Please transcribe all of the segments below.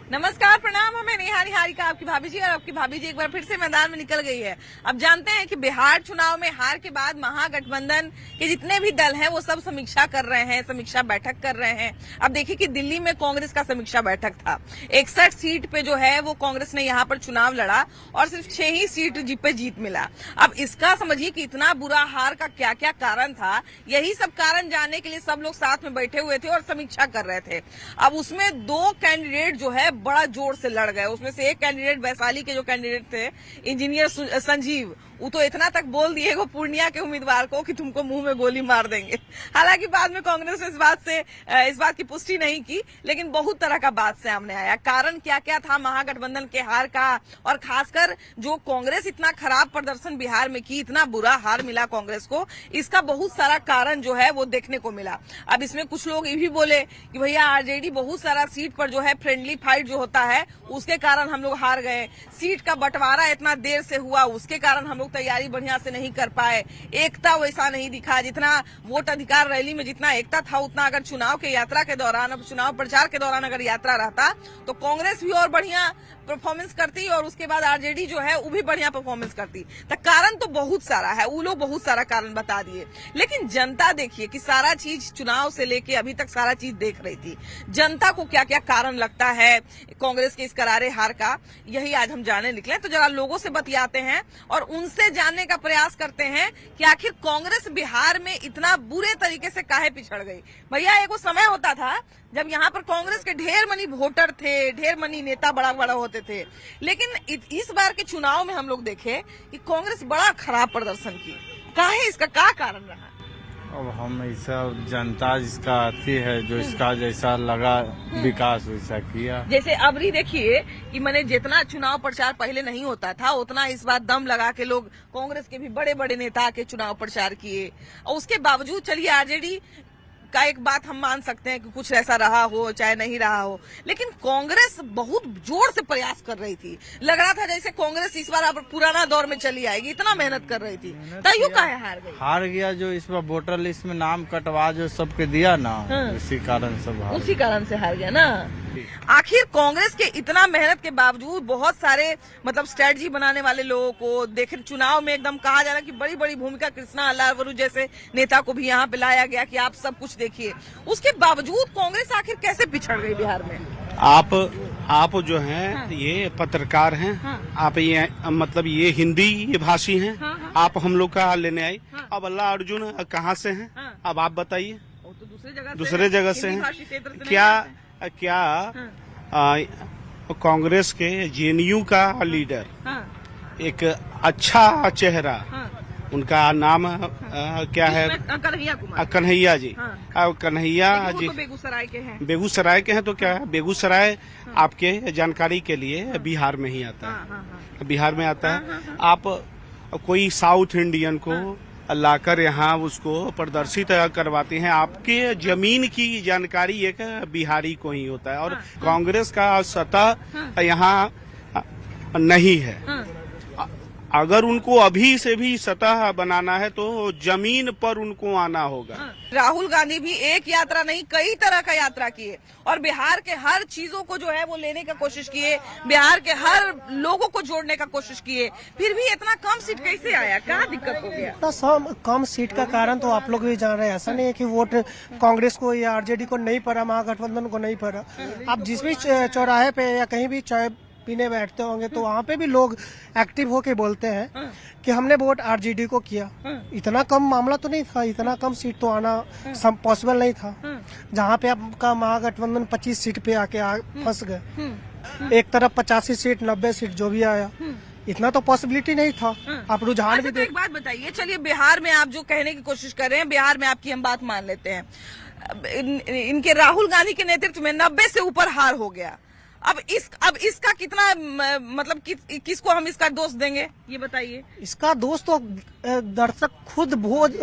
नमस्कार, प्रणाम। हमें नेहा निहारिका, आपकी भाभी जी। और आपकी भाभी जी एक बार फिर से मैदान में निकल गई है। अब जानते हैं कि बिहार चुनाव में हार के बाद महागठबंधन के जितने भी दल हैं वो सब समीक्षा कर रहे हैं, समीक्षा बैठक कर रहे हैं। अब देखिए कि दिल्ली में कांग्रेस का समीक्षा बैठक था। 61 सीट पे जो है वो कांग्रेस ने यहाँ पर चुनाव लड़ा और सिर्फ 6 ही सीट पे जीत मिला। अब इसका समझिए कि इतना बुरा हार का क्या क्या कारण था, यही सब कारण जानने के लिए सब लोग साथ में बैठे हुए थे और समीक्षा कर रहे थे। अब उसमें 2 कैंडिडेट जो है बड़ा जोर से लड़ गए। उसमें से एक कैंडिडेट, वैशाली के जो कैंडिडेट थे इंजीनियर संजीव, वो तो इतना तक बोल दिए वो पूर्णिया के उम्मीदवार को कि तुमको मुंह में गोली मार देंगे। हालांकि बाद में कांग्रेस ने इस बात की पुष्टि नहीं की, लेकिन बहुत तरह का बात सामने आया। कारण क्या क्या था महागठबंधन के हार का, और खासकर जो कांग्रेस इतना खराब प्रदर्शन बिहार में की, इतना बुरा हार मिला कांग्रेस को, इसका बहुत सारा कारण जो है वो देखने को मिला। अब इसमें कुछ लोग ये भी बोले कि भैया आरजेडी बहुत सारा सीट पर जो है फ्रेंडली फाइट जो होता है उसके कारण हम लोग हार गए, सीट का बंटवारा इतना देर से हुआ उसके कारण हम लोग तैयारी बढ़िया से नहीं कर पाए, एकता वैसा नहीं दिखा। जितना वोट अधिकार रैली में जितना एकता था उतना अगर चुनाव के यात्रा के दौरान, अब चुनाव प्रचार के दौरान अगर यात्रा रहता तो कांग्रेस भी और बढ़िया परफॉर्मेंस करती और उसके बाद आरजेडी जो है वो भी बढ़िया परफॉर्मेंस करती। तो कारण तो बहुत सारा है, वो लोग बहुत सारा कारण बता दिए, लेकिन जनता देखिए कि सारा चीज चुनाव से लेके अभी तक सारा चीज देख रही थी। जनता को क्या क्या कारण लगता है कांग्रेस के इस करारे हार का, यही आज हम जानने निकले। तो जरा लोगों से बतियाते हैं और उनसे जानने का प्रयास करते हैं कि आखिर कांग्रेस बिहार में इतना बुरे तरीके से काहे पिछड़ गई। भैया एक वो समय होता था जब यहाँ पर कांग्रेस के ढेर मनी वोटर थे, ढेर मनी नेता बड़ा बड़ा होते थे, लेकिन इस बार के चुनाव में हम लोग देखे कि कांग्रेस बड़ा खराब प्रदर्शन की। काहे, इसका क्या कारण रहा? अब हम ऐसा जनता जिसका आती है, जो इसका जैसा लगा विकास वैसा किया। जैसे अबरी देखिए कि मैंने जितना चुनाव प्रचार पहले नहीं होता था उतना इस बार दम लगा के लोग कांग्रेस के भी बड़े बड़े नेता के चुनाव प्रचार किए, और उसके बावजूद चलिए आरजेडी का एक बात हम मान सकते हैं कि कुछ ऐसा रहा हो चाहे नहीं रहा हो, लेकिन कांग्रेस बहुत जोर से प्रयास कर रही थी। लग रहा था जैसे कांग्रेस इस बार अब पुराना दौर में चली आएगी, इतना मेहनत कर रही थी। तैयो काहे हार गई? हार गया जो इस बार वोटर लिस्ट में नाम कटवा जो सबके दिया ना, इसी कारण सब हार, उसी कारण से हार गया ना। आखिर कांग्रेस के इतना मेहनत के बावजूद बहुत सारे मतलब स्ट्रेटजी बनाने वाले लोगों को देखे चुनाव में एकदम कहा जा रहा कि बड़ी बड़ी भूमिका कृष्णा अल्लावरू जैसे नेता को भी यहाँ पे लाया गया कि आप सब कुछ देखिए, उसके बावजूद कांग्रेस आखिर कैसे पिछड़ गई बिहार में? आप जो हैं ये पत्रकार हैं, आप ये मतलब ये हिंदी भाषी हैं, आप हम लोग का लेने आई। अब अल्लाह अर्जुन कहाँ से हैं, अब आप बताइए। तो दूसरे जगह से हैं क्या कांग्रेस के जेएनयू का लीडर, एक अच्छा चेहरा, उनका नाम क्या है? कन्हैया जी। कन्हैया जी बेगूसराय के हैं। तो क्या है, बेगूसराय आपके जानकारी के लिए बिहार में ही आता है, बिहार में आता है। आप कोई साउथ इंडियन को लाकर यहाँ उसको प्रदर्शित करवाते हैं। आपके जमीन की जानकारी एक बिहारी को ही होता है, और कांग्रेस का सतह यहाँ नहीं है। अगर उनको अभी से भी सतह बनाना है तो जमीन पर उनको आना होगा। राहुल गांधी भी एक यात्रा नहीं कई तरह का यात्रा किए और बिहार के हर चीजों को जो है वो लेने का कोशिश किए, बिहार के हर लोगों को जोड़ने का कोशिश किए, फिर भी इतना कम सीट कैसे आया? क्या दिक्कत हो गया? इतना कम सीट का कारण तो आप लोग भी जान रहे हैं। ऐसा नहीं है कि वोट कांग्रेस को या आरजेडी को नहीं पड़ा, महागठबंधन को नहीं पड़ा। आप जिस भी चौराहे पे या कहीं भी चाय पीने बैठते होंगे तो वहाँ पे भी लोग एक्टिव होके बोलते हैं कि हमने वोट आरजेडी को किया। इतना कम मामला तो नहीं था, इतना कम सीट तो आना पॉसिबल नहीं था। जहाँ पे आपका महागठबंधन 25 सीट पे आके फंस गए, एक तरफ 85 सीट 90 सीट जो भी आया, इतना तो पॉसिबिलिटी नहीं था। आप रुझान भी एक बात बताइए, चलिए बिहार में आप जो कहने की कोशिश कर रहे हैं, बिहार में आपकी हम बात मान लेते हैं, इनके राहुल गांधी के नेतृत्व में 90 से ऊपर हार हो गया। अब इसका कितना मतलब किसको हम इसका दोष देंगे, ये बताइए। इसका दोष तो दर्शक खुद भोज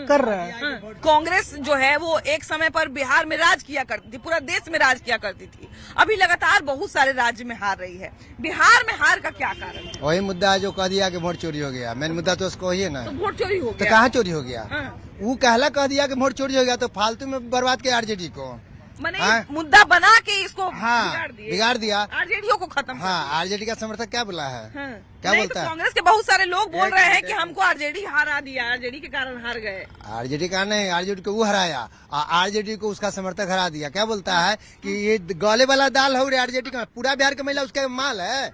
कर रहे हैं। कांग्रेस जो है वो एक समय पर बिहार में राज किया करती थी, पूरा देश में राज किया करती थी, अभी लगातार बहुत सारे राज्य में हार रही है। बिहार में हार का क्या कारण है? वही मुद्दा है जो कह दिया कि वोट चोरी हो गया। मेन मुद्दा तो उसको ही है ना। तो वोट चोरी हो गया तो कहाँ चोरी हो गया? वो कहला कह दिया कि वोट चोरी हो गया तो फालतू में बर्बाद किया आरजेडी को। मैंने हाँ? मुद्दा बना के इसको हाँ बिगाड़ दिया। आरजेडी को खत्म कर हाँ आरजेडी का समर्थक क्या बोला है? हाँ। क्या नहीं, बोलता तो है? कांग्रेस के बहुत सारे लोग बोल रहे हैं कि हमको आरजेडी हरा दिया, आरजेडी के कारण हार गए। आरजेडी का नहीं, आरजेडी को वो हराया, आरजेडी को उसका समर्थक हरा दिया। क्या बोलता है कि ये गले वाला दाल है आरजेडी का, पूरा बिहार का महिला उसका माल है।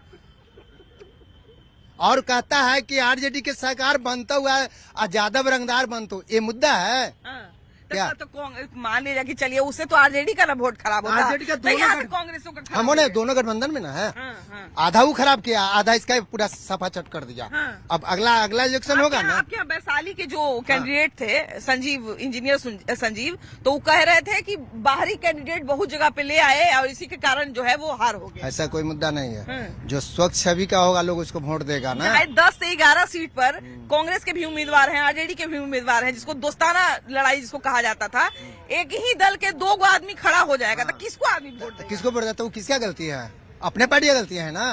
और कहता है कि आरजेडी के सरकार बनता हुआ है यादव रंगदार बनतो, ये मुद्दा है हाँ। क्या? तो मान लीजिए कि चलिए उससे तो आरजेडी का ना वोट खराब होता, आरजेडी का तो यहाँ दोनों तो कांग्रेसों का खराब हमने है। दोनों गठबंधन में ना है। हाँ, हाँ। आधा वो खराब किया, आधा इसका पूरा सफा चट कर दिया। हाँ। अब अगला इलेक्शन होगा ना। आपके यहाँ वैशाली के जो कैंडिडेट थे संजीव, इंजीनियर संजीव, तो वो कह रहे थे कि बाहरी कैंडिडेट बहुत जगह पे ले आए और इसी के कारण जो है वो हार हो गया। ऐसा कोई मुद्दा नहीं है। हाँ। जो स्वच्छ छवि का होगा लोग उसको वोट देगा ना। 10 से 11 सीट पर कांग्रेस के भी उम्मीदवार हैं, आरजेडी के भी उम्मीदवार हैं, जिसको दोस्ताना लड़ाई जिसको कहा जाता था। एक ही दल के 2 आदमी खड़ा हो जाएगा, तो किसको आदमी वोट देगा? किसको वोट देता? वो किसका गलती है? अपने पार्टी की गलती है ना।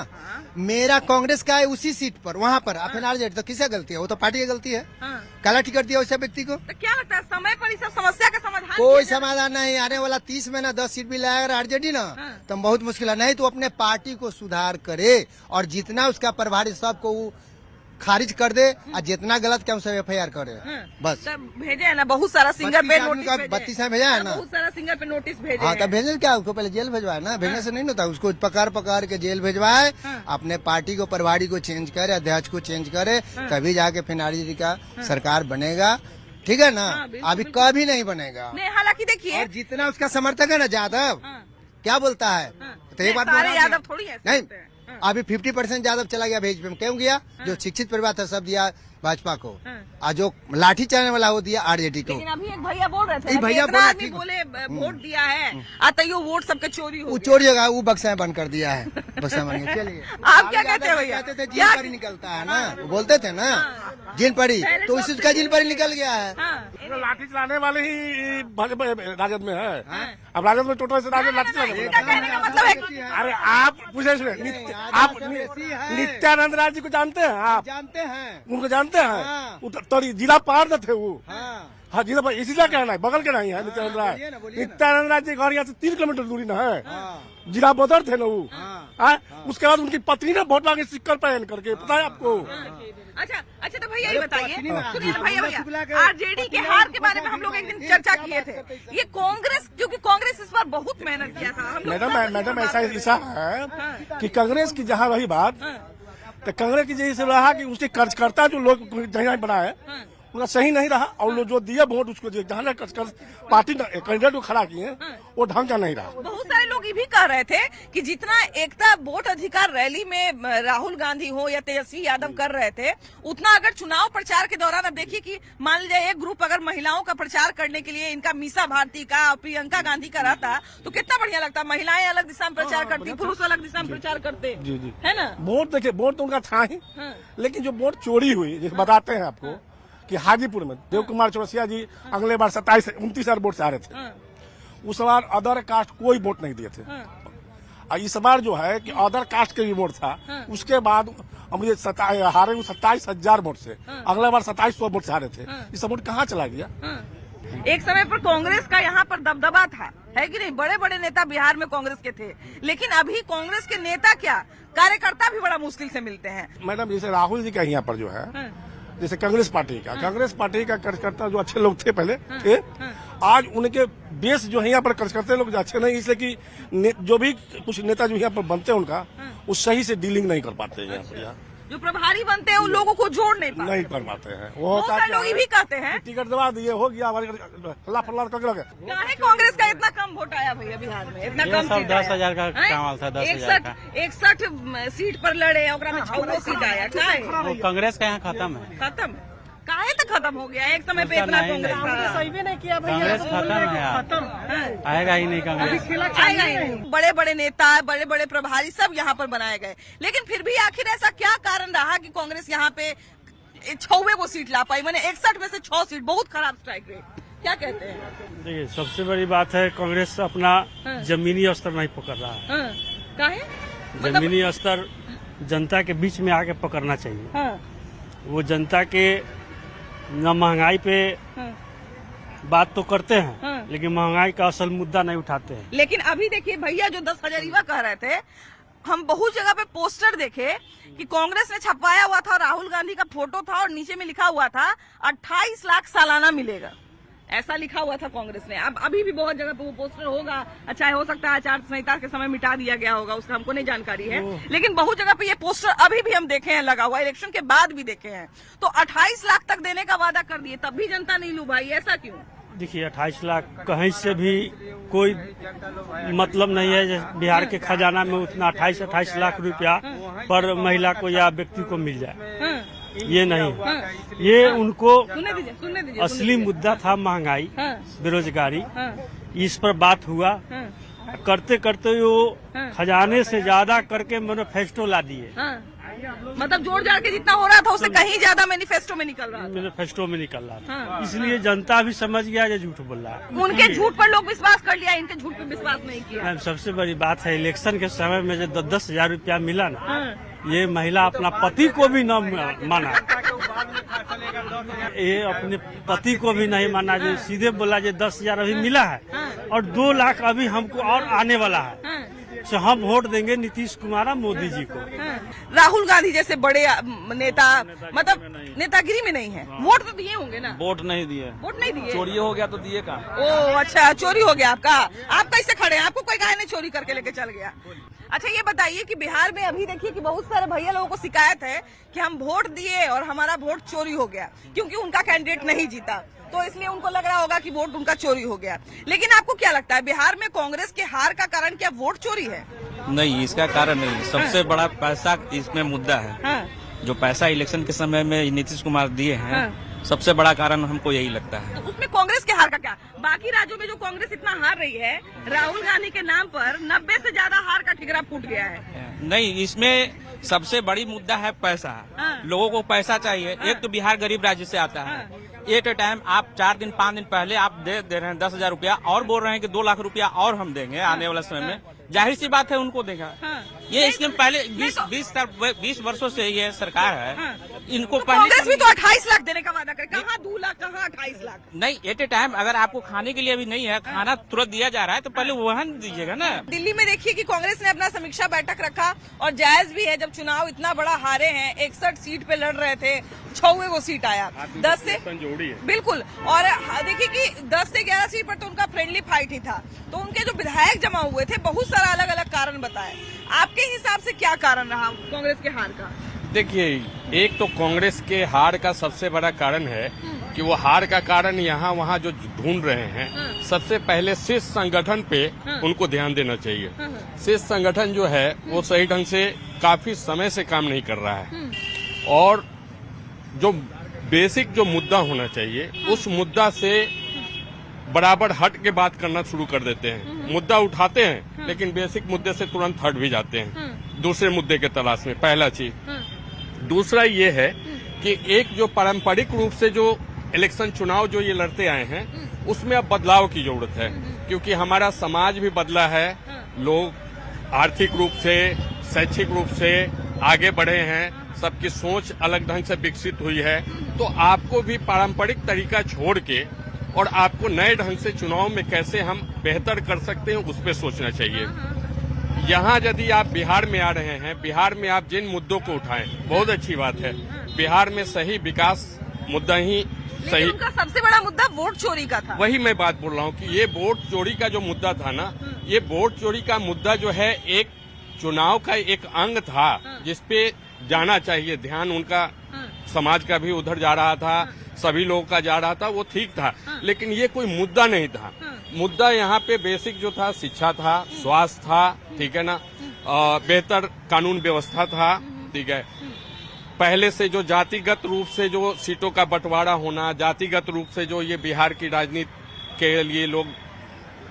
मेरा कांग्रेस का है उसी सीट पर, वहाँ पर फिर आरजेडी, तो किसका गलती है? वो तो पार्टी की गलती है। हाँ। काला टिकट दिया उस व्यक्ति को। तो क्या लगता है समय पर इस सब समस्या का समाधान कोई किया जाए? समाधान नहीं। आने वाला 30 में ना 10 सीट भी लाएगा आरजेडी ना, हाँ। तो बहुत मुश्किल है। नहीं तो अपने पार्टी को सुधार करे और जितना उसका प्रभारी सबको वो खारिज कर दे और जितना गलत क्या उसे FIR करे। हाँ। बस तब भेजे है ना बहुत सारा सिंगर पे 32 आदमी नोटिस का भेजे 32 में भेजा है ना। बहुत सारा सिंगर पे नोटिस भेजे हाँ हैं। तब भेजने क्या, उसको पहले जेल भेजवाए ना। भेजने से नहीं होता, उसको पकड़ के जेल भेजवाए। हाँ। अपने पार्टी को प्रभारी को चेंज करे, अध्यक्ष को चेंज करे, तभी जाके फिर आरजेडी का सरकार बनेगा। ठीक है ना। हाँ, बिल्कुल, अभी कभी नहीं बनेगा। नहीं, हालांकि देखिए और जितना उसका समर्थक है ना यादव, हाँ। क्या बोलता है? हाँ। तो ये बात सारे बोला यादव आपने? थोड़ी ऐसे नहीं होते हैं। हाँ। अभी 50% यादव चला गया भेज पे। क्यों गया? जो शिक्षित परिवार था सब दिया भाजपा को, हाँ। और जो लाठी चलाने वाला वो दिया आरजेडी को। लेकिन अभी एक भैया बोल रहे थे एक ना कि भैया इतना बोला आदमी ठीक। बोले वोट दिया है, तैयो वोट सबके चोरी हो वो गया। चोरी होगा, वो बक्सा में बंद कर दिया है। बक्सा में बंद। चलिए आप क्या कहते हैं भैया? कहते थे क्या- जिन पर ही निकलता है ना, वो बोलते थे ना जिन पर ही, तो इसी उसका जिन पर ही निकल गया है। हाँ। लाठी चलाने वाले ही भाजपा राजद में है। अब राजद में टोटल से राजद लाठी चलाने इनका कहने का मतलब है कि अरे आप पूछे सुने, आप नित्यानंद राय जी को जानते हैं? आप जानते हैं? उनको जानते हैं? हाँ। वो तो जिला पार थे वो। हाँ। हाँ जिला पार, इसी का कहना है, बगल के नहीं है नित्यानंद राय। बोलिए ना, बोलिए ना। नित्यानंद राय जी घर यहाँ से 3 किलोमीटर दूरी ना है। हाँ। जिला बदर थे ना वो। हाँ। हाँ? उसके बाद उनकी पत्नी ने वोट मांगे सिक्कर पहन करके, पता है आपको? अच्छा तो भैया ये बताइए, पत्नी ना- सुनिए ना भैया शुक्ला के- आरजेडी के हार के बारे में हम लोग एक दिन चर्चा किए थे। ये कांग्रेस, क्योंकि कांग्रेस इस बार बहुत मेहनत किया था। हम लोग मैडम ऐसा है कि कांग्रेस की जहाँ रही बात, तो कांग्रेस की जैसे रहा कि उसके कार्यकर्ता जो लोग जहाँ बना है उनका सही नहीं रहा, और लोग जो दिए वोट उसको जहाँ पार्टी कैंडिडेट को खड़ा किए वो ढंग का नहीं रहा। बहुत सारे लोग ये भी कह रहे थे कि जितना एकता वोट अधिकार रैली में राहुल गांधी हो या तेजस्वी यादव कर रहे थे, उतना अगर चुनाव प्रचार के दौरान, अब देखिए कि मान लीजिए एक ग्रुप अगर महिलाओं का प्रचार करने के लिए इनका मीसा भारती का, प्रियंका गांधी का रहता तो कितना बढ़िया लगता। महिलाएं अलग दिशा में प्रचार करती, पुरुष अलग दिशा में प्रचार करते, जी जी है ना। वोट देखिए, वोट तो उनका था ही, हाँ। लेकिन जो वोट चोरी हुई, जैसे बताते हैं आपको कि हाजीपुर में देव कुमार चौरसिया जी अगले बार 29 वोट से आ रहे थे। हाँ। उस बार अदर कास्ट कोई वोट नहीं दिए थे। और इस बार जो है कि अदर कास्ट के भी वोट था, उसके बाद मुझे हारे 27,000 वोट से, अगला बार 2700 वोट से हारे थे। ये सब वोट कहाँ चला गया? एक समय पर कांग्रेस का यहाँ पर दबदबा था, है कि नहीं? बड़े बड़े नेता बिहार में कांग्रेस के थे, लेकिन अभी कांग्रेस के नेता क्या, कार्यकर्ता भी बड़ा मुश्किल से मिलते हैं। मैडम जैसे राहुल जी का यहाँ पर जो है, जैसे कांग्रेस पार्टी का कार्यकर्ता जो अच्छे लोग थे पहले थे, आज उनके बेस जो है यहाँ पर कार्यकर्ता लोग अच्छे नहीं, इसलिए कि जो भी कुछ नेता जो यहाँ पर बनते हैं उनका वो सही से डीलिंग नहीं कर पाते हैं। यहाँ पर यहाँ जो प्रभारी बनते हैं उन लोगों को जोड़ नहीं पाते। नहीं कर पाते हैं। वो बहुत होता सारे क्या लोग ये है भी कहते हैं टिकट दबा दिए, हो गया फल्ला फल्ला कर लगे। काहे कांग्रेस का इतना कम वोट आया भैया बिहार में, इतना कम सब सीट 10,000 का आया? कमाल था, 10,000 का। 61 सीट पर लड़े, ओकरा में 6 सीट आया। काहे वो कांग्रेस का यहाँ खत्म है। खत्म, काहे तक खत्म हो गया? एक समय पे इतना नहीं, कांग्रेस था। सही भी नहीं किया कांग्रेस खत्म है यार, आएगा ही नहीं कांग्रेस। आएगा ही नहीं। बड़े बड़े नेता, बड़े बड़े प्रभारी सब यहाँ पर बनाए गए, लेकिन फिर भी आखिर ऐसा क्या कारण रहा कि कांग्रेस यहाँ पे 6 को सीट ला पाई? मैंने 61 में से 6 सीट, बहुत खराब स्ट्राइक रेट। क्या कहते हैं? देखिए सबसे बड़ी बात है कांग्रेस अपना जमीनी स्तर नहीं पकड़ रहा है। काहे? जमीनी स्तर जनता के बीच में आके पकड़ना चाहिए। वो जनता के न महंगाई पे बात तो करते हैं, लेकिन महंगाई का असल मुद्दा नहीं उठाते हैं। लेकिन अभी देखिए भैया जो 10,000 कह रहे थे, हम बहुत जगह पे पोस्टर देखे कि कांग्रेस ने छपवाया हुआ था, राहुल गांधी का फोटो था और नीचे में लिखा हुआ था 28 लाख सालाना मिलेगा, ऐसा लिखा हुआ था कांग्रेस ने। अब अभी भी बहुत जगह पे वो पोस्टर होगा, अच्छा हो सकता है आचार संहिता के समय मिटा दिया गया होगा, उसका हमको नहीं जानकारी है, लेकिन बहुत जगह पे ये पोस्टर अभी भी हम देखे हैं लगा हुआ, इलेक्शन के बाद भी देखे हैं। तो 28 लाख तक देने का वादा कर दिए, तब भी जनता नहीं लू भाई, ऐसा क्यों? देखिए 28 लाख कहीं से भी कोई मतलब नहीं है। जैसे बिहार के खजाना में उतना 28 लाख रुपया पर महिला को या व्यक्ति को मिल जाए, ये नहीं। ये उनको सुनने दीजिए। असली मुद्दा था महंगाई, बेरोजगारी, इस पर बात हुआ। करते करते वो खजाने से ज्यादा करके मैनिफेस्टो ला दिए। मतलब जोड़ जाड़ के जितना हो रहा था उससे कहीं ज्यादा मैनिफेस्टो में निकल रहा था। मैनिफेस्टो में निकल रहा था, इसलिए जनता भी समझ गया ये झूठ बोल रहा है। उनके झूठ पर लोग विश्वास कर लिया, इनके झूठ पर विश्वास नहीं किया। मैम, सबसे बड़ी बात है इलेक्शन के समय में जो 10,000 रुपया मिला ना, ये महिला अपना पति को भी न माना, ये अपने पति को भी नहीं माना, जो सीधे बोला जो 10,000 अभी मिला है और 2 लाख अभी हमको और आने वाला है, तो हम वोट देंगे नीतीश कुमार मोदी जी को। राहुल गांधी जैसे बड़े नेता मतलब नेतागिरी में नहीं है, वोट तो दिए होंगे ना? वोट नहीं दिए, वोट नहीं दिए, चोरी हो गया तो दिए का। ओ अच्छा, चोरी हो गया आपका। आप कैसे खड़े हैं? आपको कोई काहे ने चोरी करके लेके चल गया? अच्छा ये बताइए कि बिहार में अभी देखिए कि बहुत सारे भैया लोगों को शिकायत है कि हम वोट दिए और हमारा वोट चोरी हो गया, क्योंकि उनका कैंडिडेट नहीं जीता, तो इसलिए उनको लग रहा होगा कि वोट उनका चोरी हो गया। लेकिन आपको क्या लगता है बिहार में कांग्रेस के हार का कारण क्या वोट चोरी है? नहीं, इसका कारण नहीं, सबसे बड़ा पैसा इसमें मुद्दा है। जो पैसा इलेक्शन के समय में नीतीश कुमार दिए हैं, सबसे बड़ा कारण हमको यही लगता है। तो उसमें कांग्रेस के हार का क्या? बाकी राज्यों में जो कांग्रेस इतना हार रही है, राहुल गांधी के नाम पर 90 से ज्यादा हार का ठिकरा फूट गया है। नहीं, इसमें सबसे बड़ी मुद्दा है पैसा। लोगों को पैसा चाहिए। एक तो बिहार गरीब राज्य से आता है, एट ए टाइम आप 4 दिन 5 दिन पहले आप दे रहे हैं 10,000 रुपया और बोल रहे हैं कि 2 लाख रुपया और हम देंगे आने वाले समय में। जाहिर सी बात है उनको देगा। ये स्कीम पहले 20 वर्षों से ये सरकार है, इनको तो पहले कांग्रेस भी तो 28 लाख देने का वादा करे, कहाँ 2 लाख कहाँ 28 लाख? नहीं, एट ए टाइम अगर आपको खाने के लिए अभी नहीं है, खाना तुरंत दिया जा रहा है, तो पहले वहाँ दीजिएगा ना। दिल्ली में देखिए कि कांग्रेस ने अपना समीक्षा बैठक रखा और जायज भी है, जब चुनाव इतना बड़ा हारे हैं, 61 सीट पे लड़ रहे थे, 6 को सीट आया 10 से, बिल्कुल। और देखिए कि 10 से 11 सीट पर तो उनका फ्रेंडली फाइट ही था, तो उनके जो विधायक जमा हुए थे, बहुत सारा अलग अलग कारण बताए। आपके हिसाब से क्या कारण रहा कांग्रेस के हार का? देखिए, एक तो कांग्रेस के हार का सबसे बड़ा कारण है कि वो हार का कारण यहाँ वहाँ जो ढूंढ रहे हैं, सबसे पहले शीर्ष संगठन पे उनको ध्यान देना चाहिए। शीर्ष संगठन जो है वो सही ढंग से काफी समय से काम नहीं कर रहा है, और जो बेसिक जो मुद्दा होना चाहिए उस मुद्दा से बराबर हट के बात करना शुरू कर देते हैं। मुद्दा उठाते हैं लेकिन बेसिक मुद्दे से तुरंत हट भी जाते हैं दूसरे मुद्दे के तलाश में, पहला चीज। दूसरा ये है कि एक जो पारंपरिक रूप से जो इलेक्शन चुनाव जो ये लड़ते आए हैं, उसमें अब बदलाव की जरूरत है, क्योंकि हमारा समाज भी बदला है, लोग आर्थिक रूप से, शैक्षिक रूप से आगे बढ़े हैं, सबकी सोच अलग ढंग से विकसित हुई है। तो आपको भी पारंपरिक तरीका छोड़ के और आपको नए ढंग से चुनाव में कैसे हम बेहतर कर सकते हैं उस पर सोचना चाहिए। यहाँ यदि आप बिहार में आ रहे हैं, बिहार में आप जिन मुद्दों को उठाएं, बहुत अच्छी बात है। बिहार में सही विकास मुद्दा ही सही, उनका सबसे बड़ा मुद्दा वोट चोरी का था। वही मैं बात बोल रहा हूँ कि ये वोट चोरी का जो मुद्दा था ना, ये वोट चोरी का मुद्दा जो है एक चुनाव का एक अंग था जिसपे जाना चाहिए ध्यान उनका, समाज का भी उधर जा रहा था, सभी लोगों का जा रहा था, वो ठीक था, लेकिन ये कोई मुद्दा नहीं था। मुद्दा यहाँ पे बेसिक जो था शिक्षा था, स्वास्थ्य था, ठीक है ना, बेहतर कानून व्यवस्था था, ठीक है। पहले से जो जातिगत रूप से जो सीटों का बंटवारा होना, जातिगत रूप से जो ये बिहार की राजनीति के लिए लोग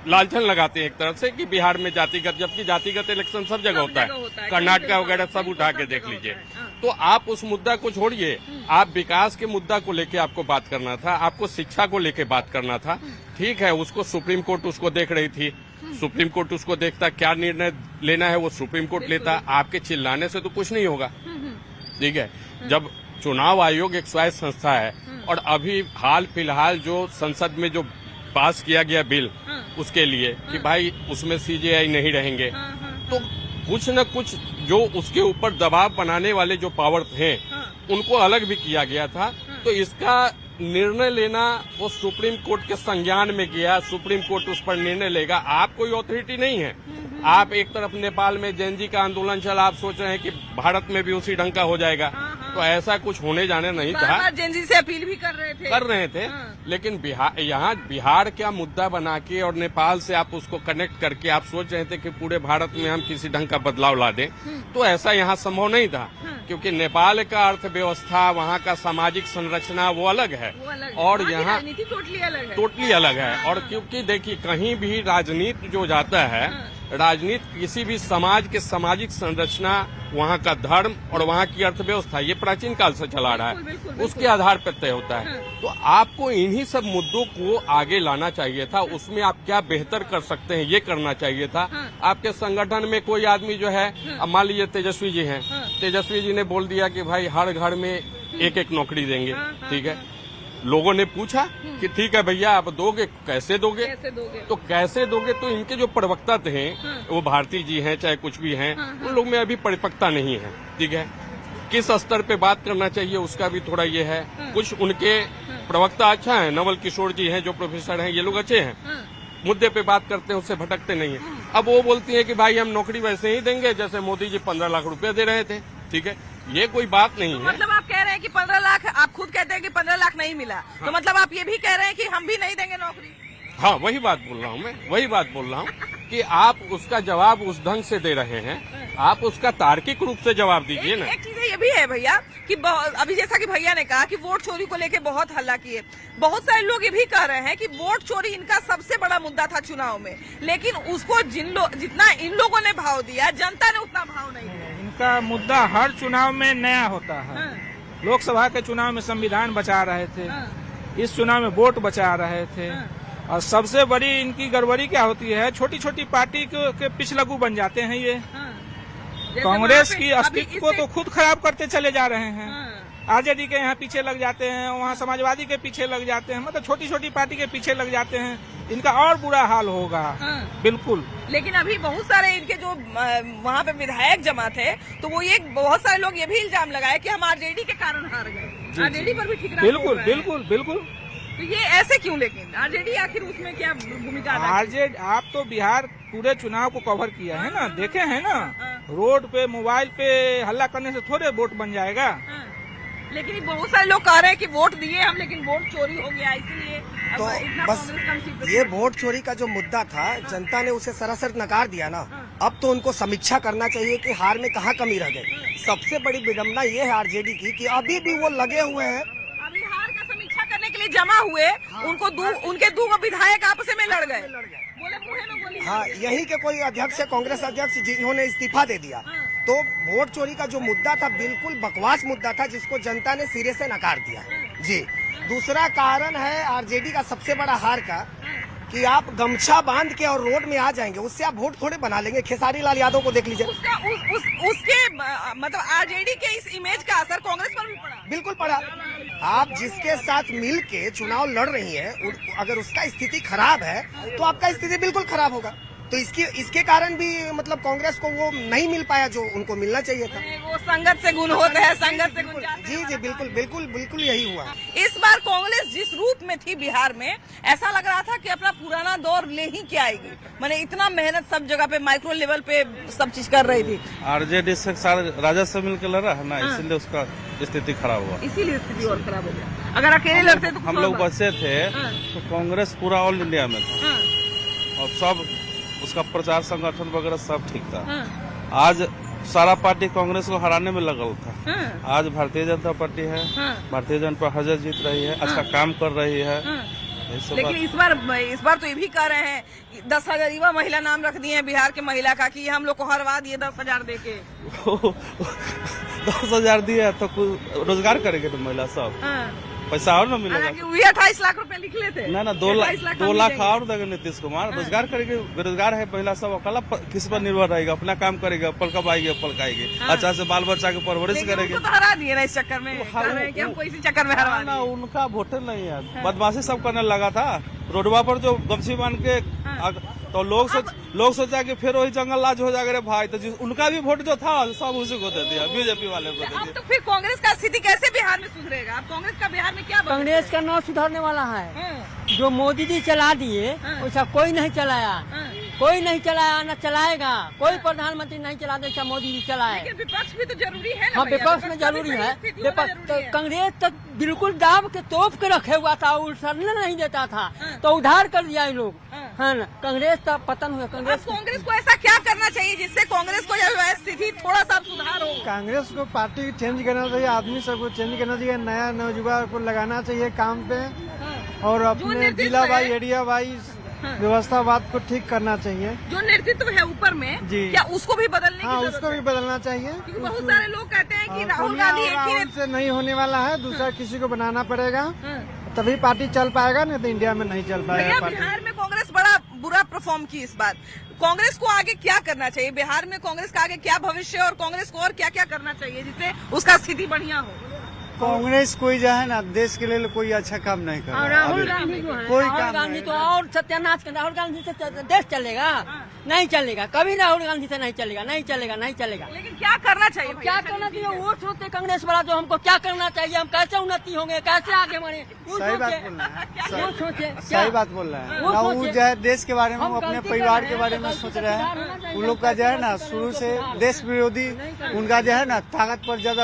लालछन लगाते हैं एक तरफ से कि बिहार में जातिगत, जबकि जातिगत इलेक्शन सब जगह होता है, कर्नाटका वगैरह सब उठा के देख लीजिए। तो आप उस मुद्दा को छोड़िए, आप विकास के मुद्दा को लेके आपको बात करना था, आपको शिक्षा को लेके बात करना था, ठीक है। उसको सुप्रीम कोर्ट उसको देख रही थी, सुप्रीम कोर्ट उसको देखता, क्या निर्णय लेना है वो सुप्रीम कोर्ट लेता, आपके चिल्लाने से तो कुछ नहीं होगा, ठीक है। जब चुनाव आयोग एक स्वायत्त संस्था है और अभी हाल फिलहाल जो संसद में जो पास किया गया बिल उसके लिए कि भाई उसमें सीजेआई नहीं रहेंगे, तो कुछ न कुछ जो उसके ऊपर दबाव बनाने वाले जो पावर थे उनको अलग भी किया गया था। तो इसका निर्णय लेना वो सुप्रीम कोर्ट के संज्ञान में गया, सुप्रीम कोर्ट उस पर निर्णय लेगा। आप कोई अथॉरिटी नहीं है। आप एक तरफ नेपाल में जेएनजी का आंदोलन चला, आप सोच रहे हैं कि भारत में भी उसी ढंग का हो जाएगा, तो ऐसा कुछ होने जाने नहीं था। जेएनजी से अपील भी कर रहे थे लेकिन यहाँ बिहार का मुद्दा बना के और नेपाल से आप उसको कनेक्ट करके आप सोच रहे थे कि पूरे भारत में हम किसी ढंग का बदलाव ला दें, तो ऐसा यहाँ संभव नहीं था, क्योंकि नेपाल का अर्थव्यवस्था, वहाँ का सामाजिक संरचना वो अलग है और यहाँ टोटली अलग है। और क्योंकि देखिए कहीं भी राजनीति जो जाता है, राजनीति किसी भी समाज के सामाजिक संरचना, वहाँ का धर्म और वहाँ की अर्थव्यवस्था, ये प्राचीन काल से चला रहा है, उसके आधार पर तय होता है। तो आपको इन्हीं सब मुद्दों को आगे लाना चाहिए था। उसमें आप क्या बेहतर कर सकते हैं ये करना चाहिए था। आपके संगठन में कोई आदमी जो है, अब मान लीजिए तेजस्वी जी हैं, तेजस्वी जी ने बोल दिया कि भाई हर घर में एक एक नौकरी देंगे, ठीक है। लोगों ने पूछा कि ठीक है भैया आप दोगे, कैसे दोगे? तो कैसे दोगे? तो इनके जो प्रवक्ता थे, वो भारती जी हैं चाहे कुछ भी हैं, उन लोग में अभी परिपक्वता नहीं है, ठीक है। किस स्तर पे बात करना चाहिए उसका भी थोड़ा ये है। कुछ उनके प्रवक्ता अच्छा है, नवल किशोर जी हैं जो प्रोफेसर हैं, ये लोग अच्छे हैं, मुद्दे पे बात करते हैं, उससे भटकते नहीं है। अब वो बोलती है कि भाई हम नौकरी वैसे ही देंगे जैसे मोदी जी 15 लाख रुपए दे रहे थे, ठीक है। ये कोई बात नहीं है। मतलब आप कह रहे हैं कि 15 लाख, आप खुद कहते हैं कि 15 लाख नहीं मिला, तो मतलब आप ये भी कह रहे हैं कि हम भी नहीं देंगे नौकरी? हाँ, वही बात बोल रहा हूँ मैं, वही बात बोल रहा हूँ कि आप उसका जवाब उस ढंग से दे रहे हैं, आप उसका तार्किक रूप से जवाब दीजिए ना। एक चीज ये भी है भैया कि अभी जैसा कि भैया ने कहा कि वोट चोरी को लेके बहुत हल्ला किए, बहुत सारे लोग ये भी कह रहे हैं कि वोट चोरी इनका सबसे बड़ा मुद्दा था चुनाव में, लेकिन उसको जितना इन लोगों ने भाव दिया, जनता ने उतना भाव नहीं दिया। इनका मुद्दा हर चुनाव में नया होता है। लोकसभा के चुनाव में संविधान बचा रहे थे, इस चुनाव में वोट बचा रहे थे, और सबसे बड़ी इनकी गड़बड़ी क्या होती है, छोटी छोटी पार्टी के पिछलगू बन जाते हैं ये। कांग्रेस की अस्तित्व को तो खुद खराब करते चले जा रहे हैं। आरजेडी के यहाँ पीछे लग जाते हैं, वहाँ समाजवादी के पीछे लग जाते हैं, मतलब छोटी छोटी पार्टी के पीछे लग जाते हैं। इनका और बुरा हाल होगा। बिल्कुल। लेकिन अभी बहुत सारे इनके जो वहाँ पे विधायक जमा थे, तो वो ये बहुत सारे लोग ये भी इल्जाम लगाए कि हम आरजेडी के कारण हार गए। आरजेडी पर भी ठिकरा बिल्कुल बिल्कुल बिल्कुल। तो ये ऐसे क्यों? लेकिन आरजेडी आखिर उसमें क्या भूमिका? आरजेडी, आप तो बिहार पूरे चुनाव को कवर किया है ना, देखे हैं ना, रोड पे मोबाइल पे हल्ला करने से थोड़े वोट बन जाएगा। लेकिन बहुत सारे लोग कह रहे हैं कि वोट दिए हम, लेकिन वोट चोरी हो गया, इसलिए तो बस ये वोट चोरी का जो मुद्दा था, जनता ने उसे सरासर नकार दिया ना। अब तो उनको समीक्षा करना चाहिए कि हार में कहाँ कमी रह गई। सबसे बड़ी विडम्बना ये है आरजेडी की कि अभी भी वो लगे हुए हैं, अभी हार का समीक्षा करने के लिए जमा हुए। उनको उनके दो विधायक आपस में लड़ गए, बोले मुँह में गोली। हाँ, यही के कोई अध्यक्ष है, कांग्रेस अध्यक्ष, जिन्होंने इस्तीफा दे दिया। तो वोट चोरी का जो मुद्दा था बिल्कुल बकवास मुद्दा था, जिसको जनता ने सिरे से नकार दिया। जी, दूसरा कारण है आरजेडी का सबसे बड़ा हार का कि आप गमछा बांध के और रोड में आ जाएंगे, उससे आप वोट थोड़े बना लेंगे। खेसारी लाल यादव को देख लीजिए, उसके मतलब आरजेडी के इस इमेज का असर कांग्रेस पर भी पड़ा। बिल्कुल पड़ा। आप जिसके साथ मिल के चुनाव लड़ रही हैं, अगर उसका स्थिति खराब है तो आपका स्थिति बिल्कुल खराब होगा। तो इसके कारण भी मतलब कांग्रेस को वो नहीं मिल पाया जो उनको मिलना चाहिए था। वो संगत से गुण होते हैं, संगत से गुण जाते हैं। जी जी, बिल्कुल बिल्कुल बिल्कुल यही हुआ। इस बार कांग्रेस जिस रूप में थी बिहार में, ऐसा लग रहा था कि अपना पुराना दौर ले ही के आएगी। मैंने इतना मेहनत सब जगह पे माइक्रो लेवल पे सब चीज कर रही थी। आरजेडी से राजद से मिलकर लड़ा है ना, इसलिए उसका स्थिति खराब हुआ, इसीलिए स्थिति और खराब हो गया। अगर अकेले लड़ते तो हम लोग बचे थे तो कांग्रेस पूरा ऑल इंडिया में था और सब उसका प्रचार संगठन वगैरह सब ठीक था। आज सारा पार्टी कांग्रेस को हराने में लगल था। आज भारतीय जनता पार्टी है, भारतीय जनता पार्टी जीत रही है, अच्छा काम कर रही है। लेकिन इस बार तो ये भी कह रहे हैं कि 10,000 युवा महिला नाम रख दिए हैं बिहार के महिला का, कि हम लोग को हरवा दिए 10,000 दे के। 10,000 दिए तो रोजगार करेंगे तो महिला सब, पैसा और न मिलेगा। 28 लाख रुपए लिख लेते। ना 2 लाख और देंगे नीतीश कुमार। रोजगार करेंगे, बेरोजगार है महिला सब, अकेला किस पर निर्भर रहेगा, अपना काम करेगा, पल कब आएगी पल आएगी, अच्छा से बाल बच्चा की परवरिश करेगी। तो हरा दिए ना इस चक्कर में, कि हमको इसी चक्कर में हरवा ना, उनका वोटर नहीं है, बदमाशी सब करने लगा था। रोडवा पर जो गमछी बांध के तो लोग सोचा कि फिर वही जंगल राज हो जाएगा रे भाई, तो उनका भी वोट जो था सब उसी को दे दिया, बीजेपी वाले को दे अब दिया। तो फिर कांग्रेस का स्थिति कैसे बिहार में सुधरेगा? अब कांग्रेस का बिहार में क्या बनेगा? कांग्रेस का नाम सुधारने वाला है। जो मोदी जी चला दिए वैसा कोई नहीं चलाया, कोई नहीं चलाया, न चलाएगा। कोई प्रधानमंत्री नहीं चला दे जैसा मोदी जी चलाए। लेकिन विपक्ष भी तो जरूरी है ना हाँ, भैया, विपक्ष में जरूरी है। कांग्रेस तो बिल्कुल दाब के तोप के रखे हुआ था, उलझने नहीं देता था, तो उधार कर दिया इन लोग, है ना। कांग्रेस का पतन हुआ। कांग्रेस को ऐसा क्या करना चाहिए जिससे कांग्रेस को जो है स्थिति थोड़ा सा सुधार हो? कांग्रेस को पार्टी चेंज करना चाहिए, आदमी सबको चेंज करना चाहिए, नया नौजुवान को लगाना चाहिए काम पे, और अपने जिला वाइज एरिया वाइज व्यवस्थावाद को ठीक करना चाहिए। जो नेतृत्व है ऊपर में जी, क्या उसको भी बदलने की जरूरत उसको भी बदलना चाहिए। क्योंकि बहुत सारे लोग कहते हैं कि राहुल सोनिया गांधी और एक ही राहुल से नहीं होने वाला है, दूसरा किसी को बनाना पड़ेगा, तभी पार्टी चल पाएगा, नहीं तो इंडिया में नहीं चल पाएगा भैया पार्टी। बिहार में कांग्रेस बड़ा बुरा परफॉर्म की इस बार। कांग्रेस को आगे क्या करना चाहिए? बिहार में कांग्रेस का आगे क्या भविष्य और कांग्रेस को और क्या क्या करना चाहिए जिससे उसका स्थिति बढ़िया हो? कांग्रेस कोई जो है ना देश के लिए कोई अच्छा काम नहीं कर रहा। राहुल गांधी जो है, कोई राहुल काम गांधी नहीं। तो और सत्यानाश कर। राहुल गांधी से देश चलेगा? नहीं चलेगा, कभी राहुल गांधी से नहीं चलेगा, नहीं चलेगा, नहीं चलेगा। लेकिन क्या करना चाहिए? क्या करना चाहिए? वो सोचते कांग्रेस वाला जो हमको क्या करना चाहिए, हम कैसे उन्नति होंगे, कैसे आगे बढ़े, सही बात बोल रहा है, वो सोचे। सही बात बोल रहा है ना। वो जो है देश के बारे में, वो अपने परिवार के बारे में सोच रहे हैं। उन लोग का जो है ना शुरू से देश विरोधी, उनका जो है ना ताकत पर ज्यादा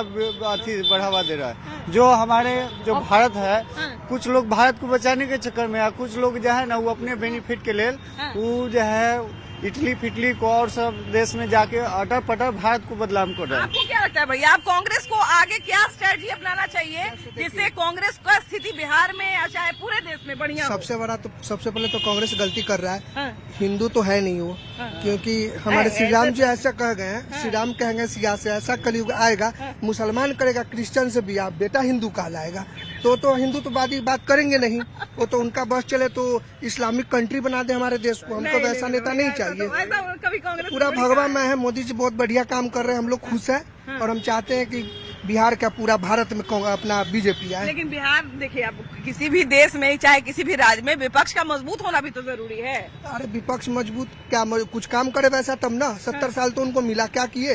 अथी बढ़ावा दे रहा है। जो हमारे जो भारत है, कुछ लोग भारत को बचाने के चक्कर में है, कुछ लोग जो है ना वो अपने बेनिफिट के लिए वो जो है इटली फिटली को और सब देश में जाके अटर पटर भारत को बदनाम कर रहे हैं। आपको क्या लगता है भैया, आप कांग्रेस को आगे क्या स्ट्रेटजी अपनाना चाहिए जिससे कांग्रेस का स्थिति बिहार में या चाहे पूरे देश में बढ़िया हो? सबसे पहले तो कांग्रेस गलती कर रहा है। हिंदू तो है नहीं वो, क्योंकि हमारे श्री राम जी ऐसा कह गए हैं, श्री राम कहेंगे सिया से ऐसा कलयुग आएगा, मुसलमान करेगा क्रिश्चियन से बिया, बेटा हिंदू कहलाएगा। तो हिंदू तो बात करेंगे नहीं, वो तो उनका बस चले तो इस्लामिक कंट्री बना दे हमारे देश को। हमको वैसा नेता नहीं चाहिए। कभी कांग्रेस पूरा भगवा में है, मोदी जी बहुत बढ़िया काम कर रहे हैं, हम लोग खुश हैं, और हम चाहते हैं कि बिहार का पूरा भारत में अपना बीजेपी आए। लेकिन बिहार देखिए, अब किसी भी देश में चाहे किसी भी राज्य में विपक्ष का मजबूत होना भी तो जरूरी है। अरे विपक्ष मजबूत क्या, कुछ काम करे वैसा तब ना। 70 साल तो उनको मिला, क्या किए?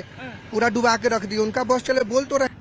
पूरा डुबा के रख दिए। उनका बस चले बोल तो रहे